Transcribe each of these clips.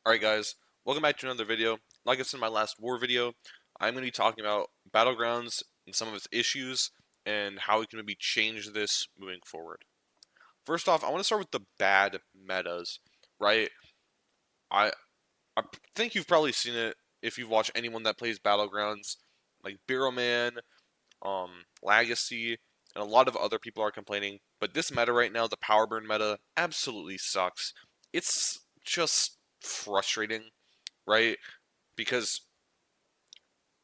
Alright guys, welcome back to another video. Like I said in my last war video, I'm going to be talking about Battlegrounds and some of its issues and how we can maybe change this moving forward. First off, I want to start with the bad metas, right? I I think you've probably seen it if you've watched anyone that plays Battlegrounds, like Barrowman, Legacy, and a lot of other people are complaining, but this meta right now, the power burn meta, absolutely sucks. It's just frustrating, right? Because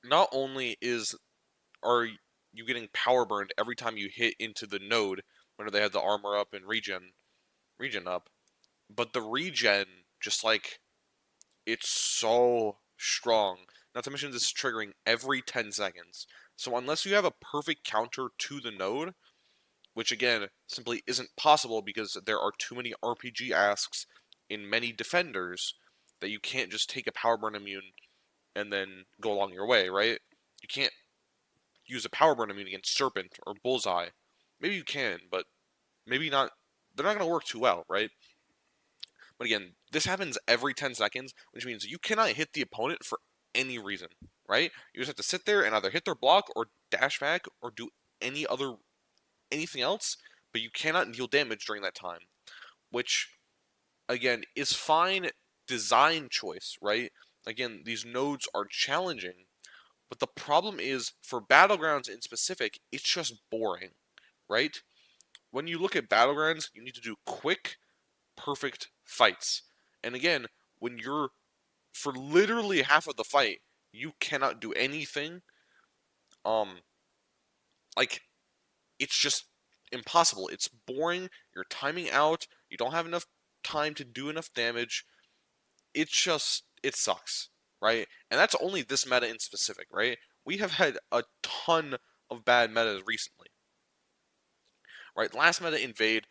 not only are you getting power burned every time you hit into the node when they have the armor up and regen up, but the regen just like it's so strong. Not to mention this is triggering every 10 seconds. So unless you have a perfect counter to the node, which again simply isn't possible because there are too many RPG asks in many defenders that you can't just take a power burn immune and then go along your way, right? You can't use a power burn immune against Serpent or Bullseye. Maybe you can, but maybe not. They're not going to work too well, right? But again, this happens every 10 seconds, which means you cannot hit the opponent for any reason, right? You just have to sit there and either hit their block or dash back or do anything else, but you cannot deal damage during that time, which again is fine design choice, right? Again, these nodes are challenging, but the problem is, for Battlegrounds in specific, it's just boring, right? When you look at Battlegrounds, you need to do quick, perfect fights. And again, when you're, for literally half of the fight, you cannot do anything, um, like, it's just impossible. It's boring, you're timing out, you don't have enough time to do enough damage. It sucks, right? And that's only this meta in specific, right? We have had a ton of bad metas recently, right? Last meta, Invade.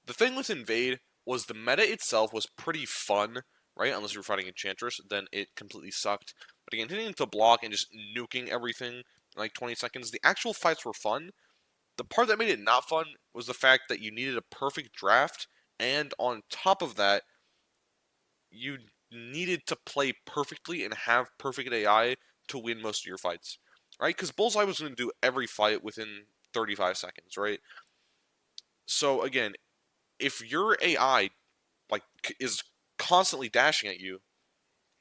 The thing with Invade was the meta itself was pretty fun, right? Unless you were fighting Enchantress, then it completely sucked. But again, hitting the block and just nuking everything in like 20 seconds, the actual fights were fun. The part that made it not fun was the fact that you needed a perfect draft, and on top of that, you needed to play perfectly and have perfect AI to win most of your fights, right? Because Bullseye was going to do every fight within 35 seconds, right? So again, if your AI like is constantly dashing at you,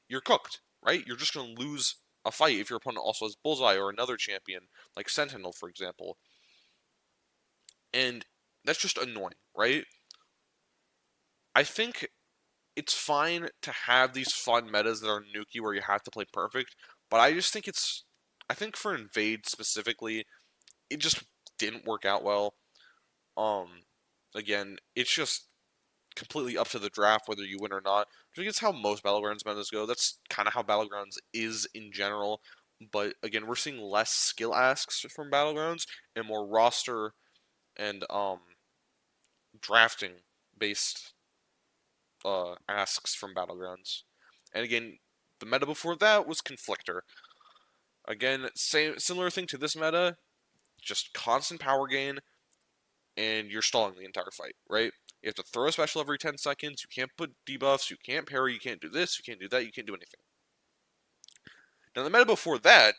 you're cooked, right? You're just going to lose a fight if your opponent also has Bullseye or another champion like Sentinel, for example, and that's just annoying, right? I think it's fine to have these fun metas that are nuky where you have to play perfect, but I just think I think for Invade specifically, it just didn't work out well. Um, Again, it's just completely up to the draft whether you win or not. I think it's how most Battlegrounds metas go. That's kind of how Battlegrounds is in general. But again, we're seeing less skill asks from Battlegrounds and more roster and drafting based asks from Battlegrounds. And again, the meta before that was Conflictor. Again, same similar thing to this meta, just constant power gain, and you're stalling the entire fight, right? You have to throw a special every 10 seconds, you can't put debuffs, you can't parry, you can't do this, you can't do that, you can't do anything. Now, the meta before that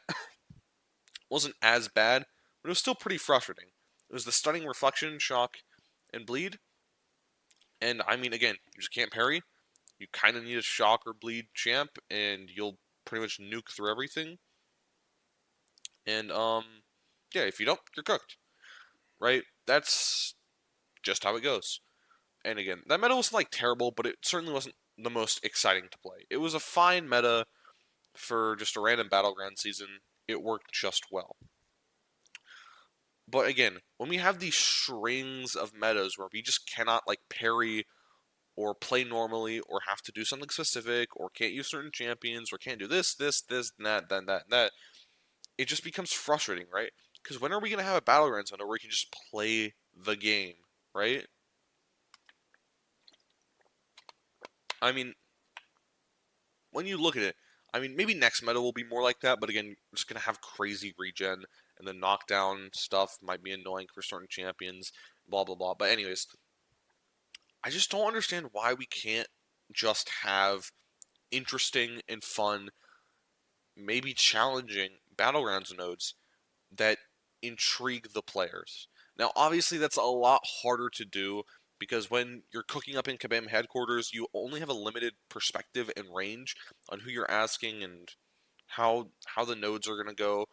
wasn't as bad, but it was still pretty frustrating. It was the stunning reflection, shock, and bleed. And I mean, again, you just can't parry. You kind of need a shock or bleed champ, and you'll pretty much nuke through everything. And yeah, if you don't, you're cooked, right? That's just how it goes. And again, that meta wasn't like terrible, but it certainly wasn't the most exciting to play. It was a fine meta for just a random battleground season. It worked just well. But again, when we have these strings of metas where we just cannot like parry or play normally or have to do something specific or can't use certain champions or can't do this, and that, then that, and that, it just becomes frustrating, right? Because when are we going to have a Battlegrounds meta where we can just play the game, right? I mean, when you look at it, I mean, maybe next meta will be more like that, but again, we're just going to have crazy regen, and the knockdown stuff might be annoying for certain champions, blah, blah, blah. But anyways, I just don't understand why we can't just have interesting and fun, maybe challenging Battlegrounds nodes that intrigue the players. Now, obviously, that's a lot harder to do because when you're cooking up in Kabam headquarters, you only have a limited perspective and range on who you're asking and how the nodes are going to go.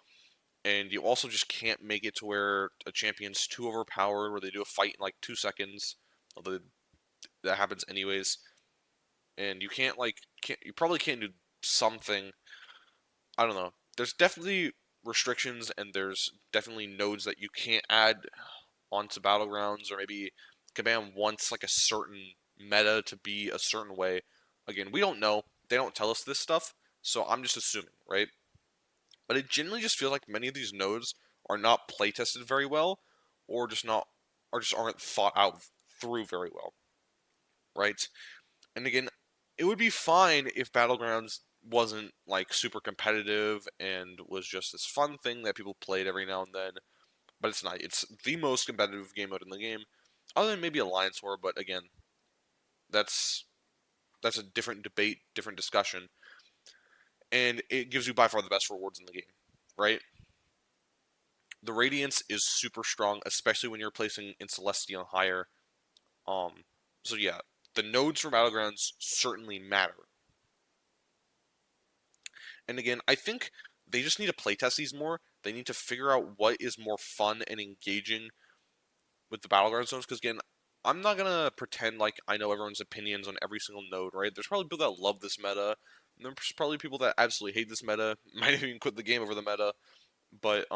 And you also just can't make it to where a champion's too overpowered, where they do a fight in like 2 seconds, although that happens anyways. And you you probably can't do something. I don't know. There's definitely restrictions, and there's definitely nodes that you can't add onto Battlegrounds, or maybe Kabam wants like a certain meta to be a certain way. Again, we don't know. They don't tell us this stuff, so I'm just assuming, right? But it generally just feels like many of these nodes are not play tested very well, or just not, or just aren't thought out through very well, right? And again, it would be fine if Battlegrounds wasn't like super competitive and was just this fun thing that people played every now and then, but it's not. It's the most competitive game mode in the game, other than maybe Alliance War. But again, that's that's a different debate, different discussion, and it gives you by far the best rewards in the game, right? The Radiance is super strong, especially when you're placing in Celestia higher. So yeah, the nodes for Battlegrounds certainly matter. And again, I think they just need to playtest these more. They need to figure out what is more fun and engaging with the Battleground zones. Because again, I'm not gonna pretend like I know everyone's opinions on every single node, right? There's probably people that love this meta, and there's probably people that absolutely hate this meta, might even quit the game over the meta. But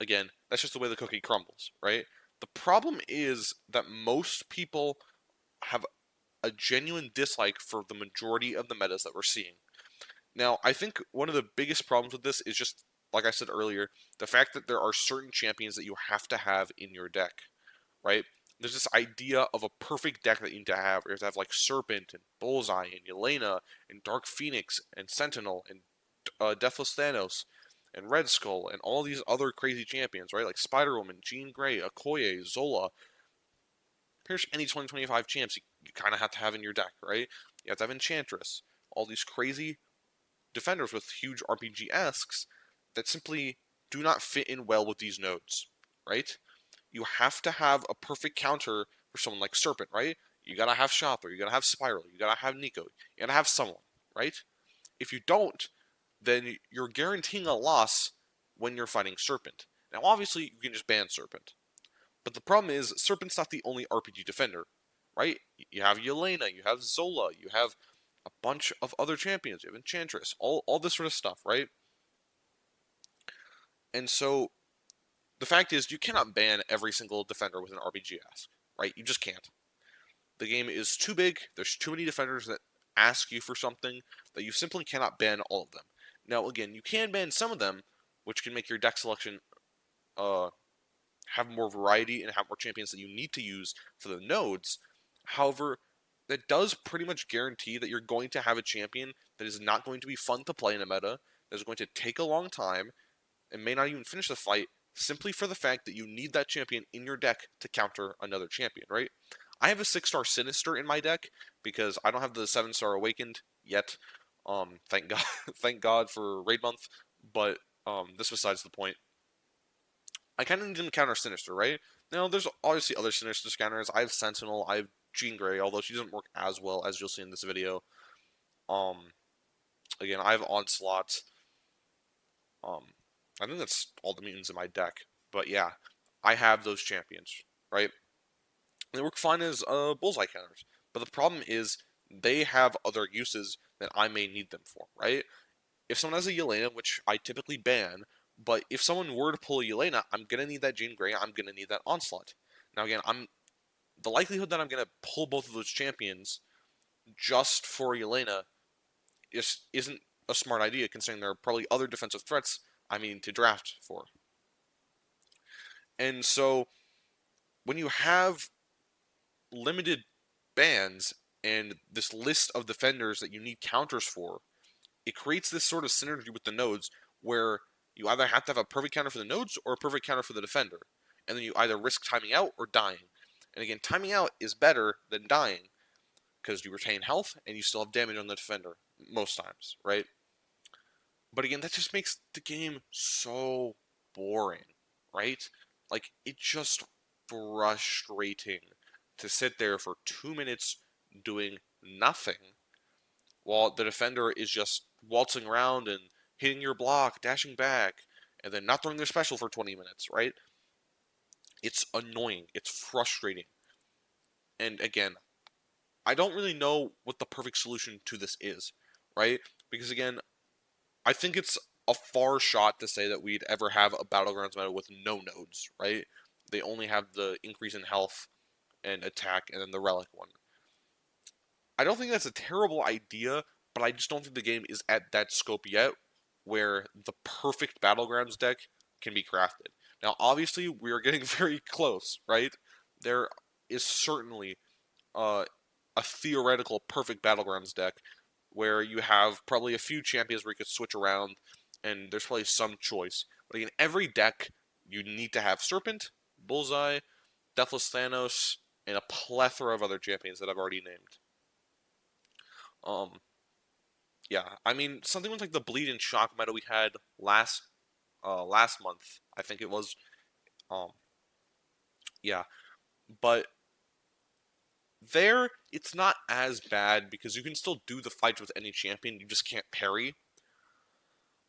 again, that's just the way the cookie crumbles, right? The problem is that most people have a genuine dislike for the majority of the metas that we're seeing. Now, I think one of the biggest problems with this is just, like I said earlier, the fact that there are certain champions that you have to have in your deck, right? There's this idea of a perfect deck that you need to have. You have to have like Serpent and Bullseye and Yelena and Dark Phoenix and Sentinel and Deathless Thanos and Red Skull and all these other crazy champions, right? Like Spider Woman, Jean Grey, Okoye, Zola. Here's any 2025 champs you kind of have to have in your deck, right? You have to have Enchantress. All these crazy defenders with huge RPG asks that simply do not fit in well with these nodes, right? You have to have a perfect counter for someone like Serpent, right? You gotta have Chopper, you gotta have Spiral, you gotta have Nico, you gotta have someone, right? If you don't, then you're guaranteeing a loss when you're fighting Serpent. Now, obviously, you can just ban Serpent, but the problem is Serpent's not the only RPG defender, right? You have Yelena, you have Zola, you have a bunch of other champions, you have Enchantress, all this sort of stuff, right? And so the fact is, you cannot ban every single defender with an RPG ask, right? You just can't. The game is too big. There's too many defenders that ask you for something that you simply cannot ban all of them. Now, again, you can ban some of them, which can make your deck selection uh, have more variety and have more champions that you need to use for the nodes. However, that does pretty much guarantee that you're going to have a champion that is not going to be fun to play in a meta, that is going to take a long time, and may not even finish the fight simply for the fact that you need that champion in your deck to counter another champion, right? I have a 6-star Sinister in my deck because I don't have the 7-star Awakened yet. Thank God, thank God for raid month. But this besides the point. I kind of need to counter Sinister, right? Now, there's obviously other Sinister counters. I have Sentinel, I have Jean Grey, although she doesn't work as well as you'll see in this video. Um, Again, I have Onslaught. Um, I think that's all the mutants in my deck. But yeah, I have those champions, right? They work fine as bullseye counters. But the problem is they have other uses that I may need them for, right? If someone has a Yelena, which I typically ban, but if someone were to pull a Yelena, I'm gonna need that Jean Grey, I'm gonna need that Onslaught. Now again, the likelihood that I'm gonna pull both of those champions just for Yelena isn't a smart idea, considering there are probably other defensive threats I mean to draft for. And so when you have limited bans and this list of defenders that you need counters for, it creates this sort of synergy with the nodes where you either have to have a perfect counter for the nodes or a perfect counter for the defender. And then you either risk timing out or dying. And again, timing out is better than dying because you retain health and you still have damage on the defender. most times, right? But again, that just makes the game so boring, right? Like, it's just frustrating to sit there for 2 minutes doing nothing while the defender is just waltzing around and hitting your block, dashing back, and then not throwing their special for 20 minutes, right? It's annoying. It's frustrating. And again, I don't really know what the perfect solution to this is, right? Because again, I think it's a far shot to say that we'd ever have a Battlegrounds meta with no nodes, right? They only have the increase in health and attack and then the relic one. I don't think that's a terrible idea, but I just don't think the game is at that scope yet where the perfect Battlegrounds deck can be crafted. Now, obviously, we are getting very close, right? There is certainly uh, a theoretical perfect Battlegrounds deck where you have probably a few champions where you could switch around and there's probably some choice. But in every deck, you need to have Serpent, Bullseye, Deathless Thanos, and a plethora of other champions that I've already named. Um, yeah, I mean something with like the Bleed and Shock meta we had last month, I think it was. Um, yeah, but there it's not as bad because you can still do the fights with any champion, you just can't parry.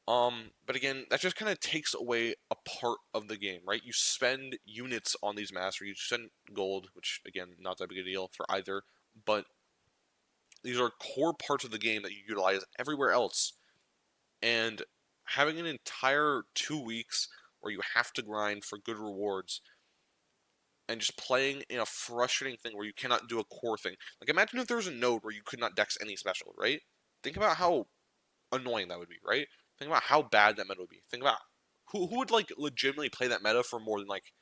But again, that just kind of takes away a part of the game, right? You spend units on these masters, you spend gold, which again, not that big a deal for either, but these are core parts of the game that you utilize everywhere else. And having an entire 2 weeks where you have to grind for good rewards and just playing in a frustrating thing where you cannot do a core thing. Like, imagine if there was a node where you could not dex any special, right? Think about how annoying that would be, right? Think about how bad that meta would be. Think about who would like legitimately play that meta for more than like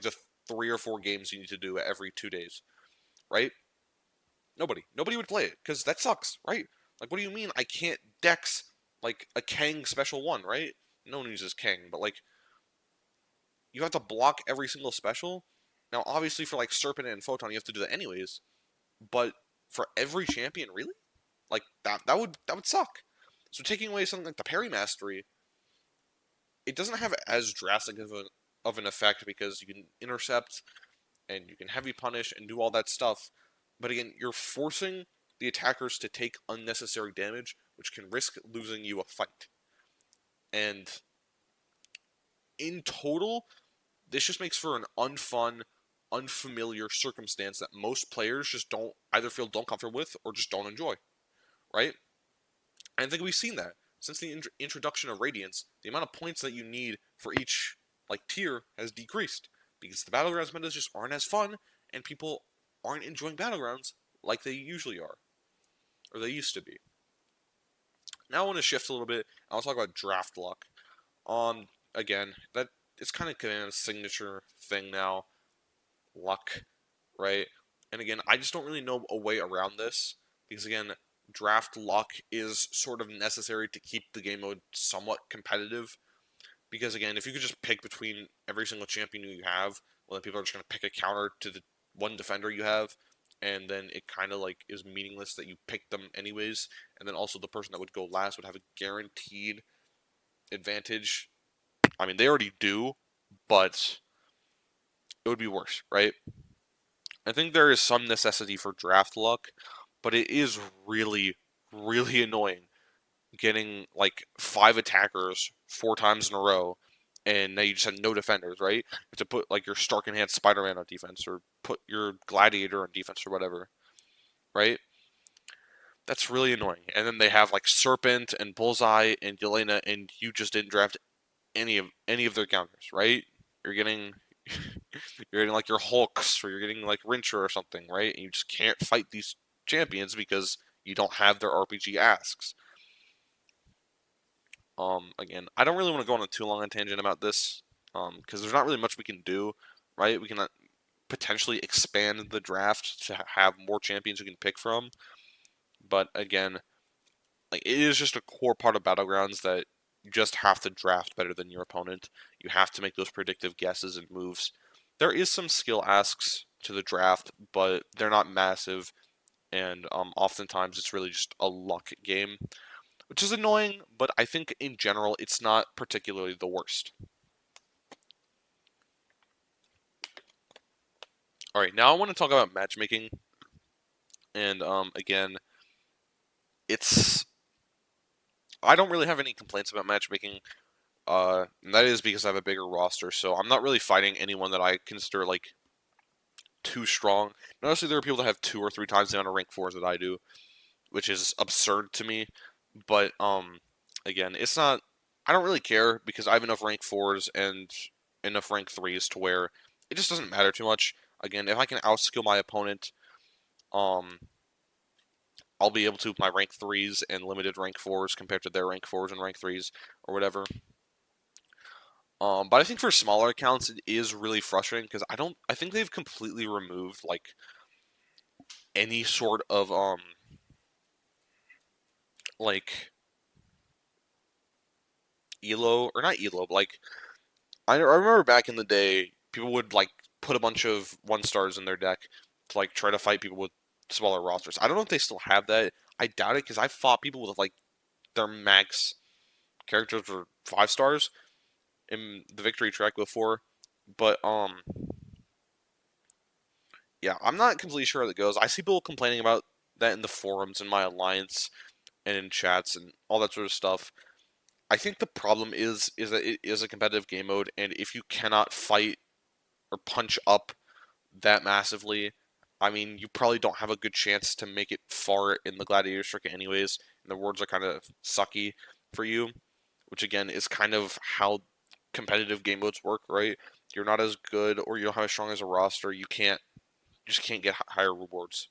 the 3 or 4 games you need to do every 2 days, right? Nobody would play it because that sucks, right? Like, what do you mean I can't dex like a Kang special one, right? No one uses Kang, but like you have to block every single special. Now, obviously, for like Serpent and Photon, you have to do that anyways. But for every champion, really, like that would suck. So taking away something like the parry mastery, it doesn't have as drastic of an effect because you can intercept and you can heavy punish and do all that stuff. But again, you're forcing the attackers to take unnecessary damage, which can risk losing you a fight. And in total, this just makes for an unfun, unfamiliar circumstance that most players just don't comfortable with or just don't enjoy, right? And I think we've seen that since the introduction of Radiance. The amount of points that you need for each like tier has decreased because the Battlegrounds metas just aren't as fun, and people aren't enjoying Battlegrounds like they usually are or they used to be. Now I want to shift a little bit. I want to talk about draft luck. Again, that it's kind of a signature thing now, luck, right? And again, I just don't really know a way around this because again, draft luck is sort of necessary to keep the game mode somewhat competitive. Because again, if you could just pick between every single champion you have, well, then people are just going to pick a counter to the one defender you have, and then it kind of like is meaningless that you pick them anyways. And then also the person that would go last would have a guaranteed advantage. I mean, they already do, but it would be worse, right? I think there is some necessity for draft luck, but it is really, really annoying getting like 5 attackers 4 times in a row, and now you just have no defenders, right? You have to put like your Stark Enhanced Spider-Man on defense, or put your Gladiator on defense, or whatever, right? That's really annoying. And then they have like Serpent and Bullseye and Yelena, and you just didn't draft any of their counters, right? You're getting you're getting like your Hulks, or you're getting like Rincher or something, right? And you just can't fight these champions because you don't have their RPG asks. Again, I don't really want to go on a too long a tangent about this, because there's not really much we can do, right? We can potentially expand the draft to have more champions you can pick from, but again, like it is just a core part of Battlegrounds that you just have to draft better than your opponent. You have to make those predictive guesses and moves. There is some skill asks to the draft, but they're not massive, and oftentimes it's really just a luck game, which is annoying, but I think in general it's not particularly the worst. All right, now I want to talk about matchmaking, and again, it's I don't really have any complaints about matchmaking. And that is because I have a bigger roster, so I'm not really fighting anyone that I consider like too strong. Honestly, there are people that have 2 or 3 times the amount of rank fours that I do, which is absurd to me. But again, it's not. I don't really care because I have enough rank fours and enough rank threes to where it just doesn't matter too much. Again, if I can outskill my opponent, um, I'll be able to with my rank threes and limited rank fours compared to their rank fours and rank threes or whatever. But I think for smaller accounts, it is really frustrating because I don't. I think they've completely removed like any sort of like elo or not elo, but like I remember back in the day, people would like put a bunch of 1 stars in their deck to like try to fight people with smaller rosters. I don't know if they still have that. I doubt it because I fought people with like their max characters were 5 stars in the victory track before, but yeah, I'm not completely sure how that goes. I see people complaining about that in the forums in my alliance and in chats and all that sort of stuff. I think the problem is that it is a competitive game mode, and if you cannot fight or punch up that massively, I mean, you probably don't have a good chance to make it far in the gladiator circuit, anyways. And the rewards are kind of sucky for you, which again is kind of how competitive game modes work, right? You're not as good, or you don't have as strong as a roster. You just can't get higher rewards.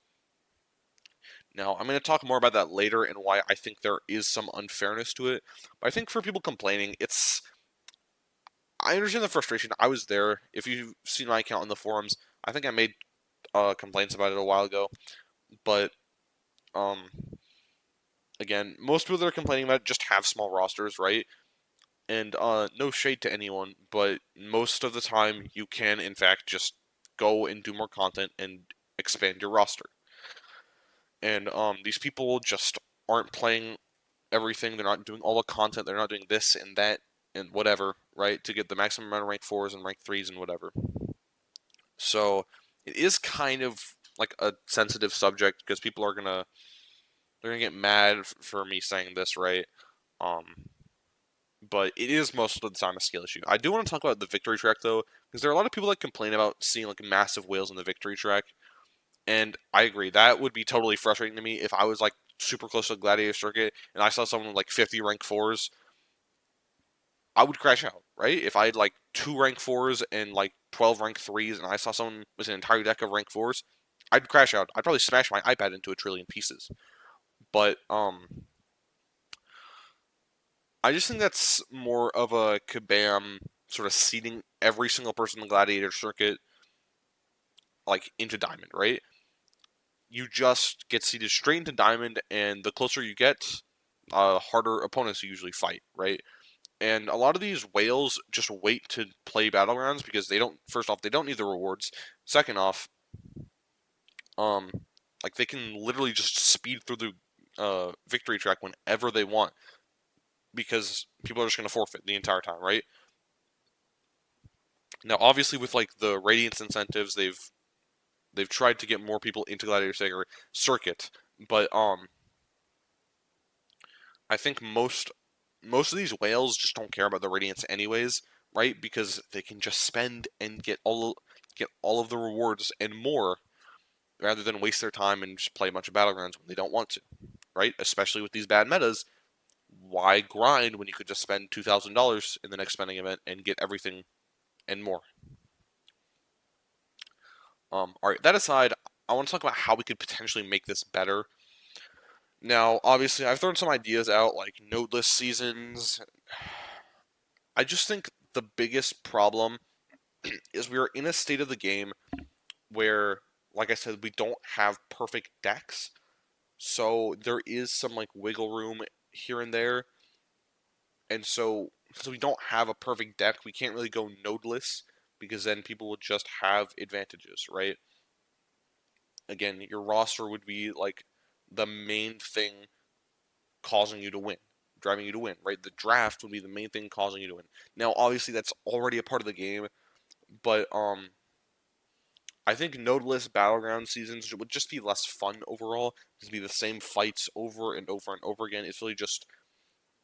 Now, I'm going to talk more about that later and why I think there is some unfairness to it. But I think for people complaining, I understand the frustration. I was there. If you've seen my account in the forums, I think I made complaints about it a while ago. But um, again, most people that are complaining about it just have small rosters, right? And no shade to anyone, but most of the time you can, in fact, just go and do more content and expand your roster. And these people just aren't playing everything. They're not doing all the content. They're not doing this and that and whatever, right? To get the maximum amount of rank fours and rank threes and whatever. So it is kind of like a sensitive subject because people are they're gonna get mad for me saying this, right? Um, but it is most of the time a skill issue. I do want to talk about the victory track though, because there are a lot of people that complain about seeing like massive whales in the victory track, and I agree that would be totally frustrating to me if I was like super close to the gladiator circuit and I saw someone with like 50 rank fours. I would crash out, right? If I had like 2 rank 4s and like 12 rank threes, and I saw someone with an entire deck of rank fours, I'd crash out. I'd probably smash my iPad into a trillion pieces. But I just think that's more of a kabam sort of seeding every single person in the gladiator circuit like into diamond, right? You just get seeded straight into diamond, and the closer you get, harder opponents you usually fight, right? And a lot of these whales just wait to play battlegrounds because they don't. First off, they don't need the rewards. Second off, um, like they can literally just speed through the victory track whenever they want because people are just going to forfeit the entire time, right? Now, obviously, with like the radiance incentives, they've tried to get more people into Gladiator Circuit, but I think most of these whales just don't care about the radiance anyways, right? Because they can just spend and get all of the rewards and more rather than waste their time and just play a bunch of battlegrounds when they don't want to, right? Especially with these bad metas, why grind when you could just spend $2,000 in the next spending event and get everything and more? All right, that aside, I want to talk about how we could potentially make this better. Now, obviously, I've thrown some ideas out like nodeless seasons. I just think the biggest problem is we are in a state of the game where, like I said, we don't have perfect decks. So there is some like wiggle room here and there. And so we don't have a perfect deck, we can't really go nodeless because then people will just have advantages, right? again, your roster would be like the main thing causing you to win, driving you to win, right? The draft would be the main thing causing you to win. Now, obviously, that's already a part of the game, but I think nodeless battleground seasons would just be less fun overall. It'd be the same fights over and over and over again. It's really just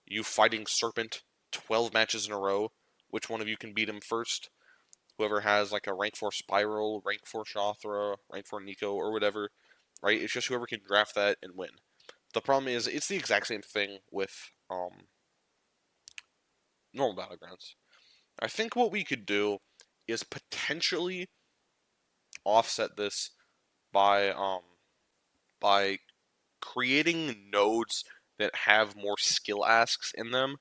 you fighting Serpent 12 matches in a row. Which one of you can beat him first? Whoever has like a rank 4 Spiral, rank 4 Shothra, rank 4 Nico, or whatever, right? It's just whoever can draft that and win. The problem is it's the exact same thing with normal battlegrounds. I think what we could do is potentially offset this by by creating nodes that have more skill asks in them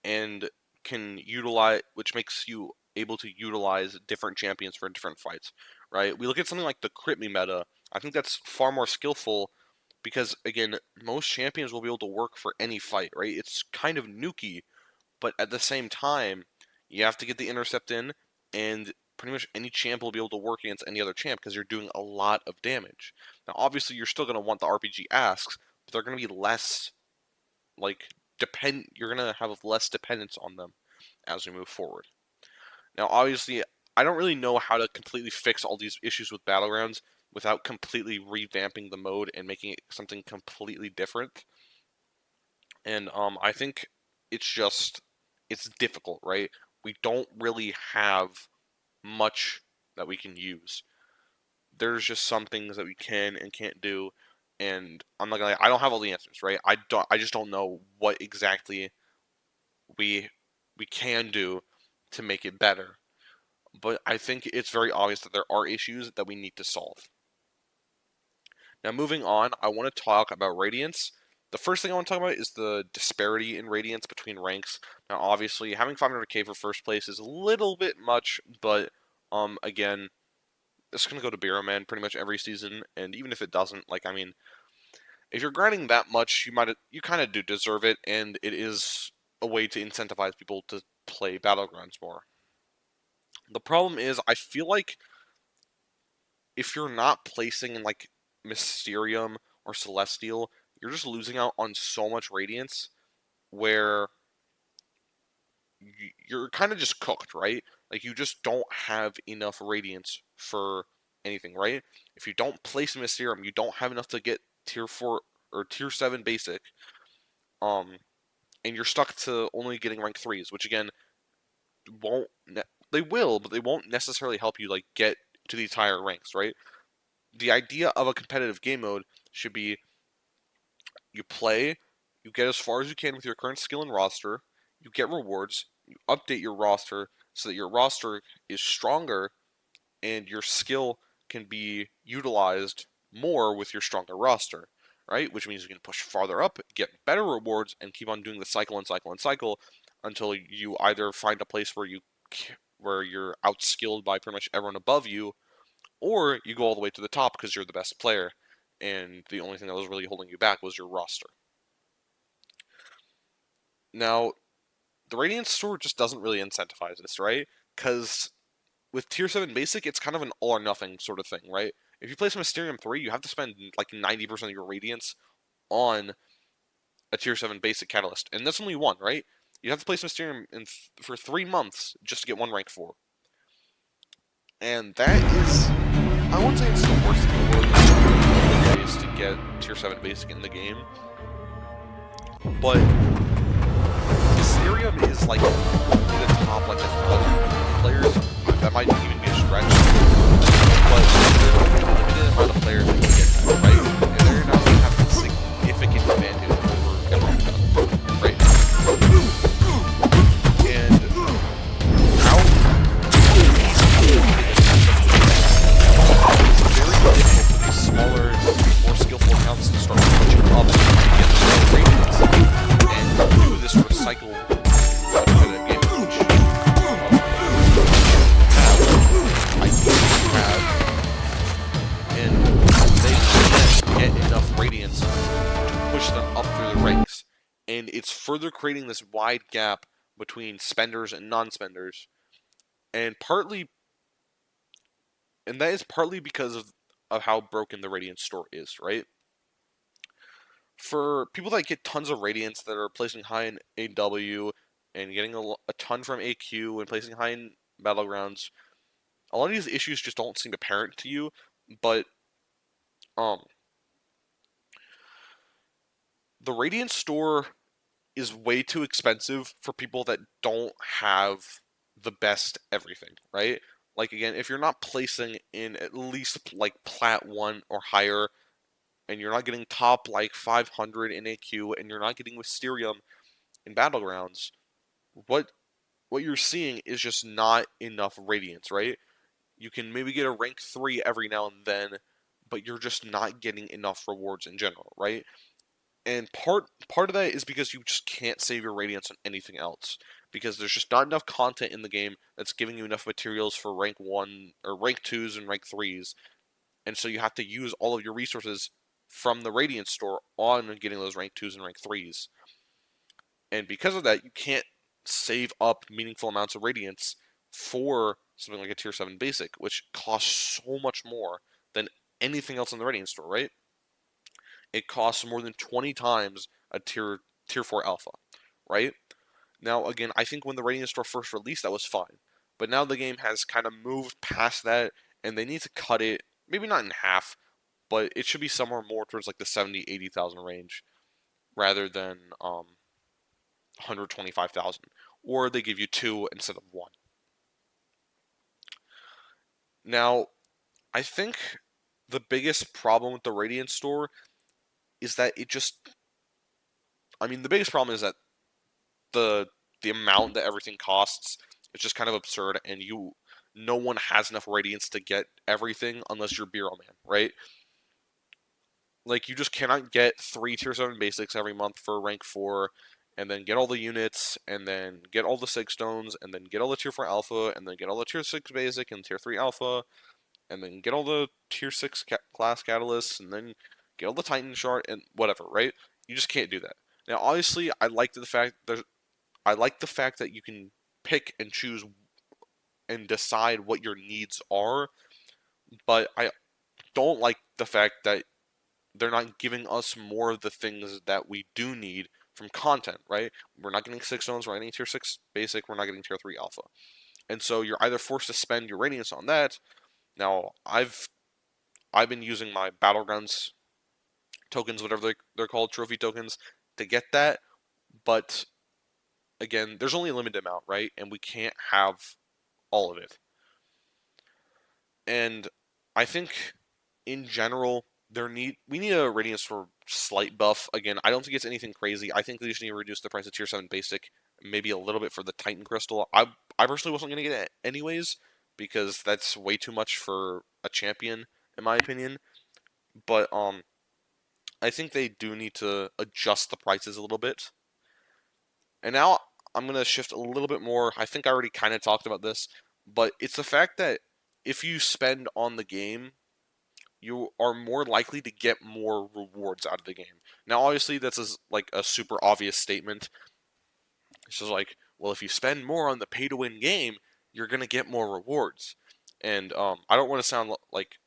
and can utilize, which makes you able to utilize different champions for different fights, right? We look at something like the crit me meta. I think that's far more skillful because again, most champions will be able to work for any fight, right? It's kind of nuky, but at the same time, you have to get the intercept in, and pretty much any champ will be able to work against any other champ because you're doing a lot of damage. Now, obviously, you're still going to want the RPG asks, but they're going to be less like you're going to have less dependence on them as we move forward. Now, obviously, I don't really know how to completely fix all these issues with Battlegrounds without completely revamping the mode and making it something completely different. And I think it's difficult, right? We don't really have much that we can use. There's just some things that we can and can't do, and I'm not gonna. I don't have all the answers, right? I just don't know what exactly we we can do to make it better. But I think it's very obvious that there are issues that we need to solve. Now, moving on, I want to talk about Radiance. The first thing I want to talk about is the disparity in Radiance between ranks. Now, obviously, having 500k for first place is a little bit much, but again, it's going to go to Bureau Man pretty much every season, and even if it doesn't, like, I mean, if you're grinding that much, you kind of do deserve it, and it is a way to incentivize people to play Battlegrounds more. The problem is, I feel like if you're not placing in like Mysterium or Celestial, you're just losing out on so much Radiance where you're kind of just cooked, right? Like you just don't have enough Radiance for anything, right? If you don't place Mysterium, you don't have enough to get tier 4 or tier 7 basic. And you're stuck to only getting rank 3s, which again won't they will, but they won't necessarily help you like get to these higher ranks, right? The idea of a competitive game mode should be you play, you get as far as you can with your current skill and roster, you get rewards, you update your roster so that your roster is stronger and your skill can be utilized more with your stronger roster, right? Which means you can push farther up, get better rewards, and keep on doing the cycle and cycle and cycle until you either find a place where you're outskilled by pretty much everyone above you, or you go all the way to the top because you're the best player, and the only thing that was really holding you back was your roster. Now, the Radiant Store just doesn't really incentivize this, right? Because with Tier 7 Basic, it's kind of an all or nothing sort of thing, right? If you play some Mysterium 3, you have to spend like 90% of your Radiance on a Tier 7 Basic Catalyst, and that's only one, right? You have to play some Mysterium for 3 months just to get one rank 4. And that is, I won't say it's the worst thing in the world. There's other ways to get Tier 7 Basic in the game, but Mysterium is like only the top like 1,000 players. That might even be a stretch, but there's only a limited amount of players that can get that, right? And they're not going to have a significant advantage over everyone else right now. And without it's very difficult for these smaller, more skillful accounts to start pushing up and get more ratings and do this sort of cycle competitive game, which have, and they can't get enough radiance to push them up through the ranks. And it's further creating this wide gap between spenders and non-spenders. And that is partly because of how broken the Radiant store is, right? For people that get tons of Radiants that are placing high in AW and getting a ton from AQ and placing high in Battlegrounds, a lot of these issues just don't seem apparent to you, but um, the Radiant store is way too expensive for people that don't have the best everything, right? Like again, if you're not placing in at least like Plat 1 or higher, and you're not getting top like 500 in AQ, and you're not getting Wisterium in Battlegrounds, what you're seeing is just not enough Radiance, right? You can maybe get a rank 3 every now and then, but you're just not getting enough rewards in general, right? And part of that is because you just can't save your Radiance on anything else. Because there's just not enough content in the game that's giving you enough materials for rank 1 or rank 2s and rank 3s. And so you have to use all of your resources from the Radiance store on getting those rank 2s and rank 3s. And because of that, you can't save up meaningful amounts of Radiance for something like a tier 7 basic, which costs so much more than anything else in the Radiance store, right? It costs more than 20 times a tier 4 alpha, right? Now, again, I think when the Radiant store first released, that was fine. But now the game has kind of moved past that, and they need to cut it, maybe not in half, but it should be somewhere more towards like the 70, 80,000 range rather than 125,000. Or they give you 2 instead of 1. Now, I think the biggest problem with the Radiant store is that it just, I mean, the biggest problem is that the amount that everything costs is just kind of absurd, and no one has enough Radiance to get everything unless you're Bureau Man, right? Like, you just cannot get 3 tier 7 basics every month for rank 4, and then get all the units, and then get all the 6 stones, and then get all the tier 4 alpha, and then get all the tier 6 basic and tier 3 alpha, and then get all the tier 6 class catalysts, and then get all the Titan shard, and whatever, right? You just can't do that. Now, obviously, I like the fact that you can pick and choose and decide what your needs are, but I don't like the fact that they're not giving us more of the things that we do need from content, right? We're not getting 6 zones, we're not getting tier 6 basic, we're not getting tier 3 alpha. And so you're either forced to spend your Radiance on that. Now, I've been using my Battlegrounds tokens, whatever they're called, trophy tokens, to get that, but again, there's only a limited amount, right? And we can't have all of it. And I think in general, we need a Radiance for slight buff. Again, I don't think it's anything crazy. I think they just need to reduce the price of tier 7 basic, maybe a little bit for the Titan crystal. I personally wasn't gonna get it anyways, because that's way too much for a champion, in my opinion. But I think they do need to adjust the prices a little bit. And now I'm gonna shift a little bit more. I think I already kind of talked about this, but it's the fact that if you spend on the game, you are more likely to get more rewards out of the game. Now, obviously, that's like a super obvious statement. It's just like, well, if you spend more on the pay-to-win game, you're gonna get more rewards. And I don't want to sound like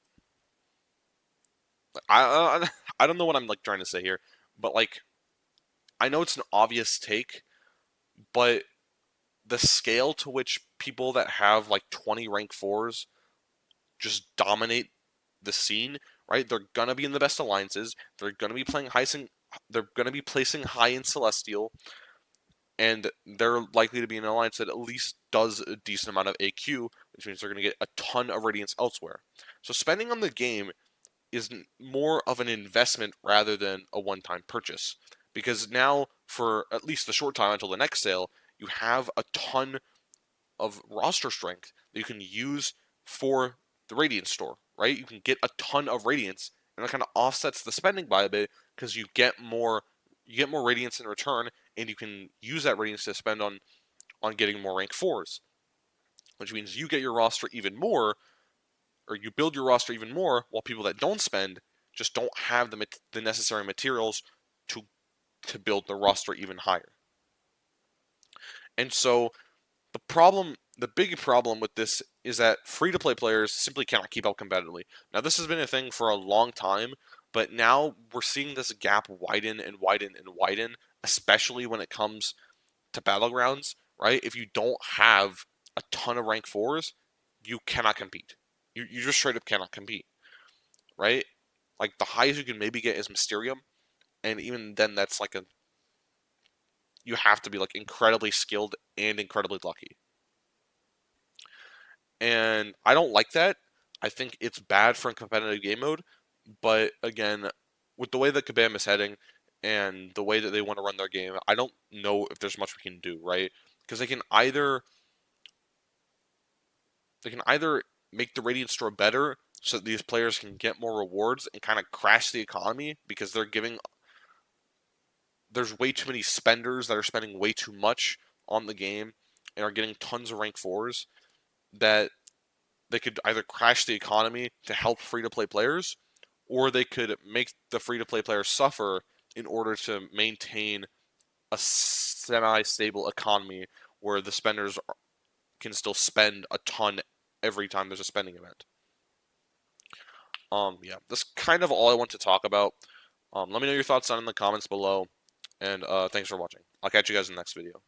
I don't know what I'm like trying to say here, but like I know it's an obvious take, but the scale to which people that have like 20 rank 4s just dominate the scene, right? They're gonna be in the best alliances. They're gonna be playing high. They're gonna be placing high in Celestial, and they're likely to be in an alliance that at least does a decent amount of AQ, which means they're gonna get a ton of Radiance elsewhere. So spending on the game is more of an investment rather than a one-time purchase, because now for at least the short time until the next sale, you have a ton of roster strength that you can use for the Radiance store, right? You can get a ton of Radiance, and that kind of offsets the spending by a bit because you get more Radiance in return, and you can use that Radiance to spend on getting more rank 4s, which means you get your roster even more, or you build your roster even more, while people that don't spend just don't have the necessary materials to build the roster even higher. And so the big problem with this is that free-to-play players simply cannot keep up competitively. Now, this has been a thing for a long time, but now we're seeing this gap widen and widen and widen, especially when it comes to Battlegrounds, right? If you don't have a ton of rank 4s, you cannot compete. You just straight up cannot compete, right? Like, the highest you can maybe get is Mysterium, and even then, that's like a you have to be like incredibly skilled and incredibly lucky. And I don't like that. I think it's bad for a competitive game mode. But again, with the way that Kabam is heading and the way that they want to run their game, I don't know if there's much we can do, right? Because they can either make the Radiant store better so that these players can get more rewards and kind of crash the economy because there's way too many spenders that are spending way too much on the game and are getting tons of rank 4s that they could either crash the economy to help free to play players, or they could make the free to play players suffer in order to maintain a semi stable economy where the spenders can still spend a ton every time there's a spending event. Yeah, that's kind of all I want to talk about. Let me know your thoughts down in the comments below, and thanks for watching. I'll catch you guys in the next video.